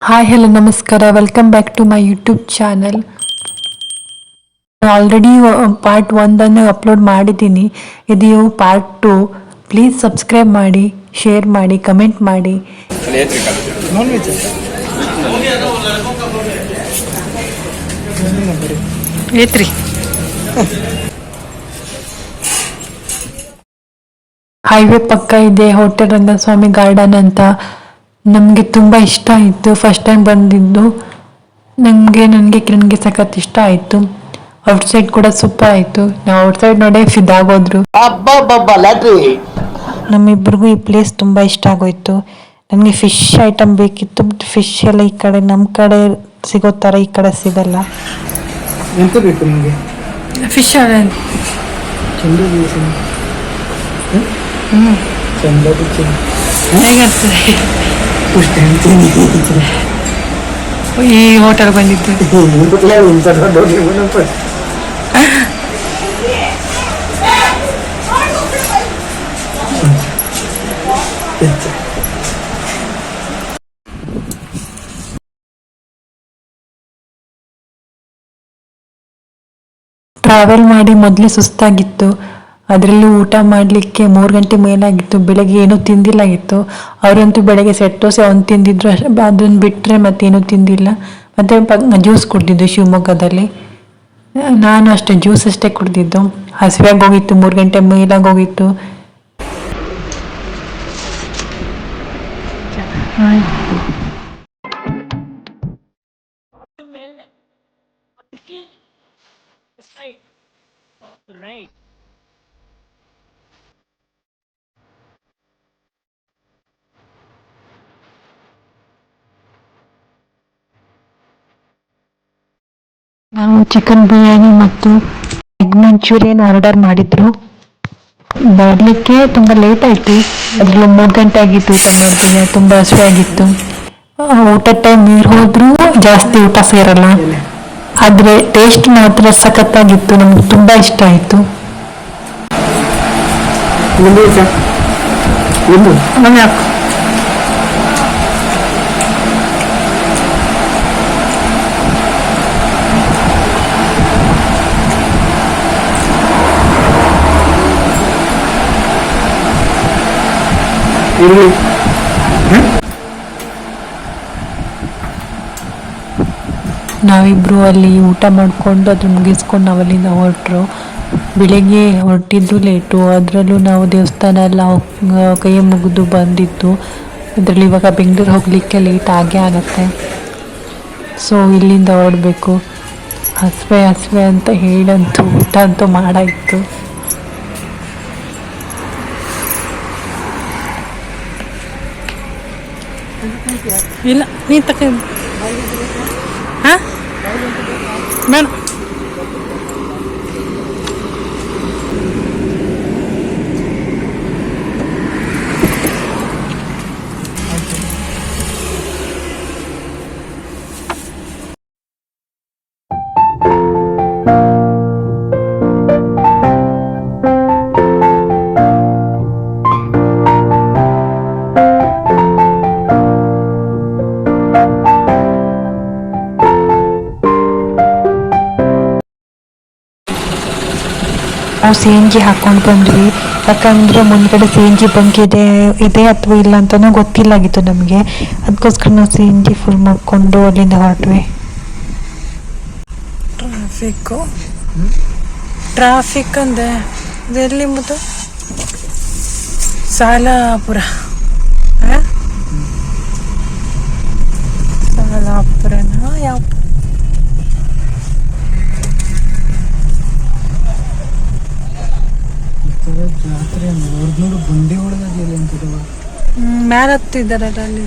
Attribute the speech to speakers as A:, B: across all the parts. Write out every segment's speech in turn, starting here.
A: Hi hello ನಮಸ್ಕಾರ, welcome back to my YouTube channel. Already part 1 upload ಮಾಡಿದ್ದೀನಿ. ಇದು part 2. Please subscribe ಮಾಡಿ, share ಮಾಡಿ, ಕಮೆಂಟ್ ಮಾಡಿ. ಹೈವೇ ಪಕ್ಕ ಇದೆ ಹೋಟೆಲ್ ರಂಗಸ್ವಾಮಿ ಗಾರ್ಡನ್ ಅಂತ. ನಮಗೆ ತುಂಬ ಇಷ್ಟ ಆಯಿತು. ಫಸ್ಟ್ ಟೈಮ್ ಬಂದಿದ್ದು ನನಗೆ ಕಿರಣ್ಗೆ ಸಖತ್ ಇಷ್ಟ ಆಯಿತು. ಔಟ್ಸೈಡ್ ಕೂಡ ಸೂಪರ್ ಆಯಿತು. ನಾವು ಔಟ್ಸೈಡ್ ನೋಡೇ ಫಿದಾಗೋದ್ರು. ನಮ್ಮಿಬ್ಬರಿಗೂ ಈ ಪ್ಲೇಸ್ ತುಂಬ ಇಷ್ಟ ಆಗೋಯ್ತು. ನನಗೆ ಫಿಶ್ ಐಟಮ್ ಬೇಕಿತ್ತು. ಫಿಶ್ ಎಲ್ಲ ಈ ಕಡೆ ನಮ್ಮ ಕಡೆ ಸಿಗೋ ಥರ ಈ ಕಡೆ ಸಿಗಲ್ಲ.
B: ಎಂತ ಬೇಕು ನಿಮಗೆ?
A: ಫಿಶ್ ಹೇಗಿರ್ತದೆ ಈ ಹೋಟೆಲ್ ಬಂದಿದ್ದು? ಟ್ರಾವೆಲ್ ಮಾಡಿ ಮೊದಲೇ ಸುಸ್ತಾಗಿತ್ತು. ಅದರಲ್ಲಿ ಊಟ ಮಾಡಲಿಕ್ಕೆ 3 ಗಂಟೆ ಮೇಲಾಗಿತ್ತು. ಬೆಳಗ್ಗೆ ಏನೂ ತಿಂದಿಲ್ಲಾಗಿತ್ತು. ಅವರಂತೂ ಬೆಳಗ್ಗೆ ಸೆಟ್ ದೋಸೆ ಒಂದು ತಿಂದಿದ್ರು, ಅದನ್ನು ಬಿಟ್ಟರೆ ಮತ್ತೇನೂ ತಿಂದಿಲ್ಲ. ಮತ್ತು ಜ್ಯೂಸ್ ಕುಡ್ದಿದ್ದು ಶಿವಮೊಗ್ಗದಲ್ಲಿ. ನಾನು ಅಷ್ಟೇ ಜ್ಯೂಸ್ ಅಷ್ಟೇ ಕುಡ್ದಿದ್ದು. ಹಸಿವಾಗಿ ಹೋಗಿತ್ತು, 3 ಗಂಟೆ ಮೇಲಾಗಿ ಹೋಗಿತ್ತು. ನಾವು ಚಿಕನ್ ಬಿರಿಯಾನಿ ಮತ್ತು ಎಗ್ ಮಂಚೂರಿಯನ್ ಆರ್ಡರ್ ಮಾಡಿದ್ರು. ಬರಲಿಕ್ಕೆ ತುಂಬ ಲೇಟ್ ಆಯಿತು. ಅದರಲ್ಲಿ 3 ಗಂಟೆ ಆಗಿತ್ತು. ಊಟ ಮಾಡ್ತೀನಿ, ತುಂಬ ಹಸಿವಾಗಿತ್ತು. ಊಟ ಟೈಮ್ ನೀರು ಹೋದ್ರೂ ಜಾಸ್ತಿ ಊಟ ಸೇರಲ್ಲ. ಆದರೆ ಟೇಸ್ಟ್ ಮಾತ್ರ ಸಖತ್ತಾಗಿತ್ತು. ನಮ್ಗೆ ತುಂಬ ಇಷ್ಟ ಆಯಿತು. ನಾವಿಬ್ರು ಅಲ್ಲಿ ಊಟ ಮಾಡಿಕೊಂಡು ಅದು ಮುಗಿಸ್ಕೊಂಡು ನಾವಲ್ಲಿಂದ ಹೊರಟರು. ಬೆಳಗ್ಗೆ ಹೊರಟಿದ್ದು ಲೇಟು. ಅದರಲ್ಲೂ ನಾವು ದೇವಸ್ಥಾನ ಎಲ್ಲ ಕೈ ಮುಗಿದು ಬಂದಿದ್ದು. ಅದರಲ್ಲಿ ಇವಾಗ ಬೆಂಗಳೂರು ಹೋಗಲಿಕ್ಕೆ ಲೇಟ್ ಆಗೇ ಆಗುತ್ತೆ. ಸೊ ಇಲ್ಲಿಂದ ಹೊರಡಬೇಕು. ಹಸಿವೆ ಅಂತ ಹೇಳಂತೂ ಊಟ ಅಂತೂ ಮಾಡಾಯಿತು. ಇಲ್ಲ ನೀ ತಗೊಂಡು ಹಾಂ ಬೇಡ. ನಾವು CNG ಹಾಕ್ಕೊಂಡು ಬಂದ್ವಿ. ಯಾಕಂದರೆ ಮುಂದ್ಗಡೆ CNG ಬಂಕ್ ಇದೆ ಅಥವಾ ಇಲ್ಲ ಅಂತಲೂ ಗೊತ್ತಿಲ್ಲಾಗಿತ್ತು ನಮಗೆ. ಅದಕ್ಕೋಸ್ಕರ ನಾವು CNG ಫುಲ್ ಮಾಡಿಕೊಂಡು ಅಲ್ಲಿಂದ ಹೊರಟ್ವಿ. ಟ್ರಾಫಿಕ್ ಅಂದೆ ಇದೆಲ್ಲಿ ಮತ್ತು ಸಾಲಾಪುರ ಸಾಲಾಪುರನ ಯಾವ
B: ಜಾತ್ರೆ 400 ಬಂಡಿ ಒಳಗಾಗಲಿಲ್ಲ ಅಂತಿರುವ
A: ಮ್ಯಾಲ ಹತ್ತಿದ್ದಾರಲ್ಲ ಅಲ್ಲಿ.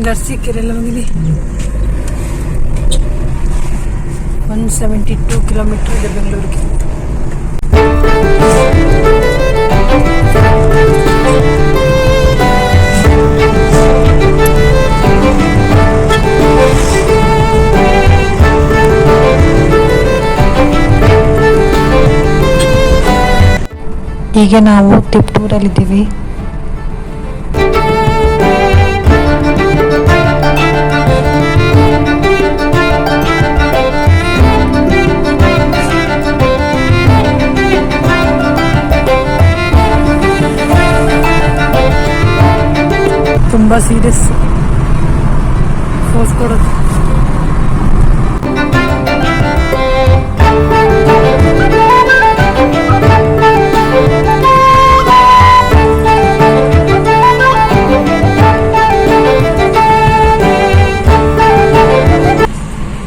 A: ಗರ್ಸಿಕೆರೆಲ್ಲ ಮುಗಿದಿ 172 ಕಿಲೋಮೀಟರ್ ಇದೆ ಬೆಂಗಳೂರಿಗೆ. ಈಗ ನಾವು ತಿಪ್ಟೂರಲ್ಲಿದ್ದೀವಿ. ತುಂಬ ಸೀರಿಯಸ್ ಫೋರ್ಸ್ ಕೊಡೋದು.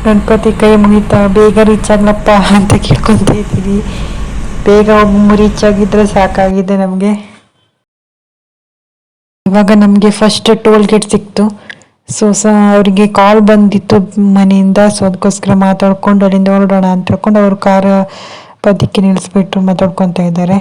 A: ಗಣಪತಿ ಕೈ ಮುಗಿತಾ ಬೇಗ ರೀಚ್ ಆಗ್ಲಪ್ಪ ಅಂತ ಕೇಳ್ಕೊಂತ ಇದ್ದೀವಿ. ಬೇಗ ರೀಚ್ ಆಗಿದ್ರೆ ಸಾಕಾಗಿದೆ ನಮಗೆ. ಇವಾಗ ನಮಗೆ ಫಸ್ಟ್ ಟೋಲ್ ಗೇಟ್ ಸಿಕ್ತು. ಅವರಿಗೆ ಕಾಲ್ ಬಂದಿತ್ತು ಮನೆಯಿಂದ. ಸೊ ಅದಕ್ಕೋಸ್ಕರ ಮಾತಾಡ್ಕೊಂಡು ಅಲ್ಲಿಂದ ಹೊರಡೋಣ ಅಂತ ಹೇಳ್ಕೊಂಡು ಅವ್ರ ಕಾರ್ ಬದಿಕ್ಕೆ ನಿಲ್ಲಿಸ್ಬಿಟ್ಟು ಮಾತಾಡ್ಕೊತಾ ಇದ್ದಾರೆ.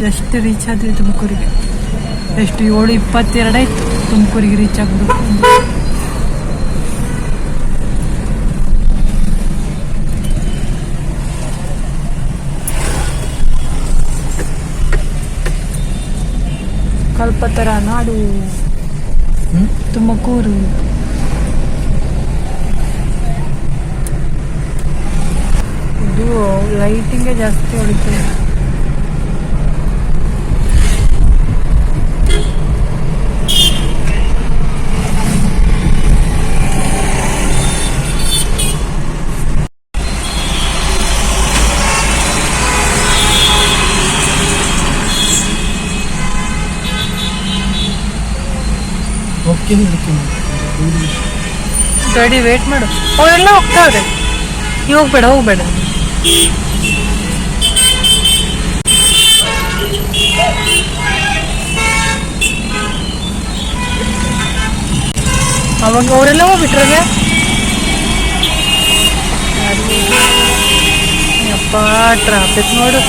A: ಎಷ್ಟು ರೀಚ್ ಆದ್ವಿ ತುಮಕೂರಿಗೆ. ಎಷ್ಟು 7:22 ಆಯ್ತು ತುಮಕೂರಿಗೆ ರೀಚ್ ಆಗೋದು. ಕಲ್ಪತರ ನಾಡು ತುಮಕೂರು. ಇದು ಲೈಟಿಂಗೇ ಜಾಸ್ತಿ ಹೊಡಿತದೆ. ಗಾಡಿ ವೇಟ್ ಮಾಡು, ಅವೆಲ್ಲ ಹೋಗ್ತಾವ್ರೆ. ನೀವು ಹೋಗ್ಬೇಡ. ಅವಾಗ ಅವರೆಲ್ಲ ಹೋಗ್ಬಿಟ್ರಾಗ ಅಪ್ಪ ಟ್ರಾಫಿಕ್ ನೋಡು.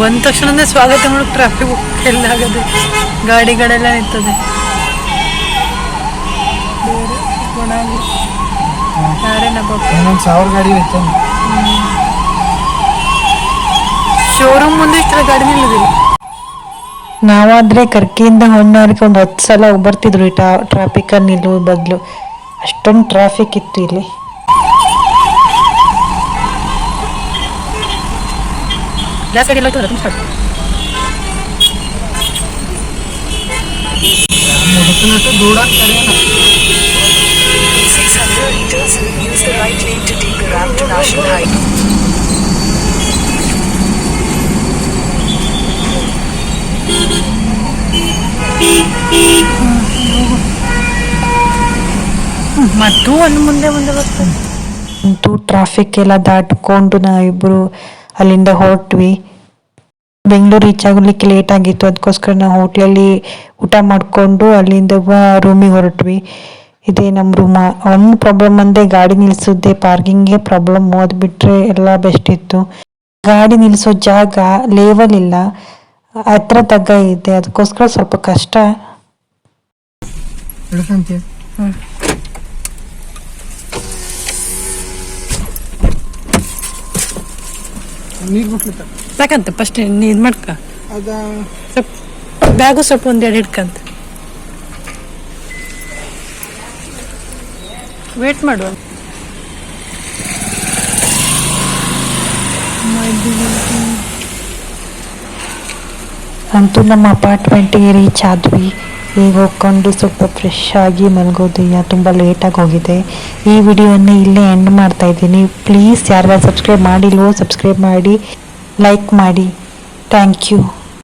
A: ಬಂದ ತಕ್ಷಣನೇ ಸ್ವಾಗತ ಮಾಡೋದು. ಟ್ರಾಫಿಕ್ ಎಲ್ಲ ಆಗದೆ, ಗಾಡಿಗಳೆಲ್ಲ ನಿಂತದೆ. ಶೋರೂಮ್ ಮುಂದೆ ಇಷ್ಟ ಗಾಡಿ ನಿಲ್ಲೋದಿಲ್ಲ. ನಾವಾದ್ರೆ ಕರ್ಕಿಯಿಂದ ಹೊನ್ನಾರಿಗೆ ಒಂದು 10 ಸಲ ಬರ್ತಿದ್ರು ಈ ಟ್ರಾಫಿಕಲ್ಲಿ ನಿಲ್ಲುವ ಬದಲು. ಅಷ್ಟೊಂದು ಟ್ರಾಫಿಕ್ ಇತ್ತು ಇಲ್ಲಿ. ಗ್ಲಾಸ್ ಗಾಡಿ ಎಲ್ಲ ತುಂಬ ಸ್ಟಾರ್ಟ್. ಮತ್ತು ಒಂದು ಮುಂದೆ ಬರ್ತದೆ. ಅಂತೂ ಟ್ರಾಫಿಕ್ ಎಲ್ಲ ದಾಟ್ಕೊಂಡು ನಾವಿಬ್ಬರು ಅಲ್ಲಿಂದ ಹೊರಟ್ವಿ. ಬೆಂಗಳೂರು ರೀಚ್ ಆಗಲಿಕ್ಕೆ ಲೇಟ್ ಆಗಿತ್ತು. ಅದಕ್ಕೋಸ್ಕರ ನಾವು ಹೋಟ್ಲಲ್ಲಿ ಊಟ ಮಾಡಿಕೊಂಡು ಅಲ್ಲಿಂದ ರೂಮಿಗೆ ಹೊರಟ್ವಿ. ಇದೇ ನಮ್ಮ ರೂಮ. ಒಂದು ಪ್ರಾಬ್ಲಮ್ ಅಂದರೆ ಗಾಡಿ ನಿಲ್ಲಿಸೋದೇ, ಪಾರ್ಕಿಂಗ್ಗೆ ಪ್ರಾಬ್ಲಮ್. ಓದ್ಬಿಟ್ರೆ ಎಲ್ಲ ಬೆಸ್ಟ್ ಇತ್ತು. ಗಾಡಿ ನಿಲ್ಲಿಸೋ ಜಾಗ ಲೇವಲ್ ಇಲ್ಲ, ಹತ್ರ ತಗ್ಗ ಇದೆ. ಅದಕ್ಕೋಸ್ಕರ ಸ್ವಲ್ಪ ಕಷ್ಟ. ಸಾಕಂತ ಫಸ್ಟ್ ಇದು ಮಾಡ್ಕ. ಬ್ಯಾಗು ಸ್ವಲ್ಪ ಒಂದೆರಡು ಹಿಡ್ಕಂತ. ವೇಟ್ ಮಾಡುವ.
C: ಅಂತೂ ನಮ್ಮ ಅಪಾರ್ಟ್ಮೆಂಟಿಗೆ ರೀಚ್ ಆದ್ವಿ. ಈಗ ಹೋಗ್ಕೊಂಡು ಸ್ವಲ್ಪ ಫ್ರೆಶ್ ಆಗಿ ಮಲಗೋದಯ್ಯ, ತುಂಬ ಲೇಟಾಗಿ ಹೋಗಿದೆ. ಈ ವಿಡಿಯೋನ ಇಲ್ಲೇ ಎಂಡ್ ಮಾಡ್ತಾ ಇದ್ದೀನಿ. ಪ್ಲೀಸ್ ಯಾರು ಸಬ್ಸ್ಕ್ರೈಬ್ ಮಾಡಿಲ್ವೋ ಸಬ್ಸ್ಕ್ರೈಬ್ ಮಾಡಿ, ಲೈಕ್ ಮಾಡಿ. Thank you.